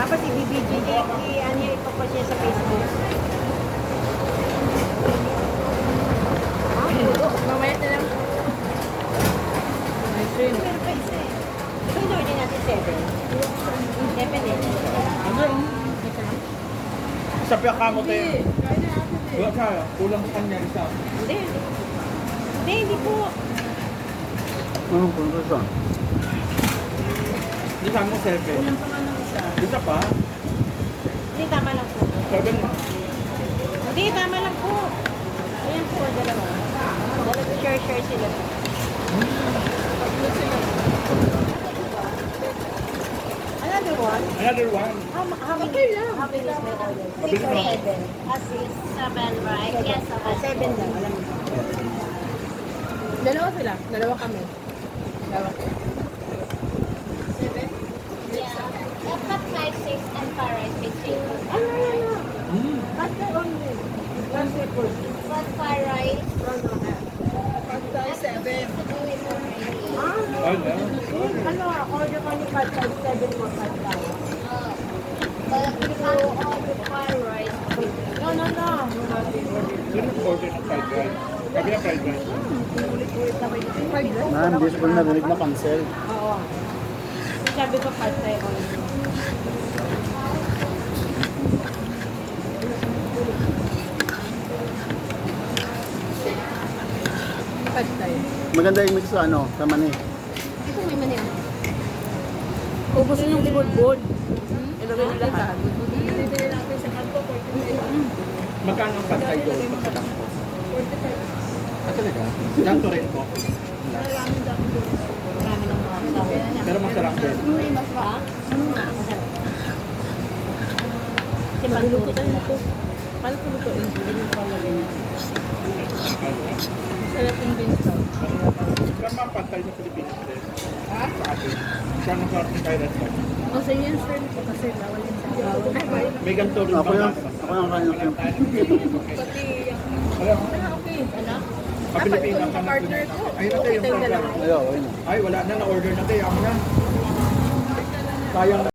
Dapat i-BBG, ano yung ipopost niya sa Facebook. Mamaya na lang. Ice cream. Meron pa isa eh. Ito yung order natin 7. 7 din. Ano yun? Sa piyakamo tayo. Wala kaya. Kulang sa kanya isa. Hindi. Hindi po. Anong kontrasyon? Hindi sa mo selfie. Kulang pa nga ng isa. Isa pa? Hindi, tama lang po. 7 na. Hindi, tama lang po. Ayan po, dalawa. Dalawa share sila. Another one? Another one. How many? How many is my order? Mabilis lang. 7, right? Yes, 7 lang. Alam mo. Dalawa sila. Dalawa kami. Dalawa. Dapat 5, 6, and pares with seafood. Ano? Mm. But the only. One people. But far rice, Pagkay 7. to do it already. Ano? Ano, order ko ni 557 mo 5,000. But you order far rice. No. Sino order ng fried rice? Kami na fried rice. Ulit-ulit na may Ma'am, hindi ko narinig na cancel. Oo. Sabi ko pad thai only. Pagkay. Maganda yung mix sa ano, sa mani. Ito may mani ah. Ubus yung libod-bod. Ilagay nila lahat. Bibili natin sa kanto for Magkano ang pantay doon? Pagkatapos? 45. Ah, talaga? Ganto rin po. Marami ng mga tao. Pero masarap din. May mas pa? Masarap. Kasi Maluluto pagluto tayo nito. Paano ito lutuin? Hindi mo pa lagay na. Sarap yung beans daw. Pero mga pantay sa Pilipinas din. Ha? Sa atin. Siya nang sarap ng Thai restaurant. Kasi yan shrimp ko kasi bawal yung sa bawal. May ganito rin Ako ba? yung kain ng shrimp. Pati yung... Alam, okay. Ano? sa Pilipinas Yung partner ko. Ayun na tayo Okay yung tayong program. dalawa. Ayaw, ayun. Ay, wala na. Na-order na tayo. Ako na. Sayang na.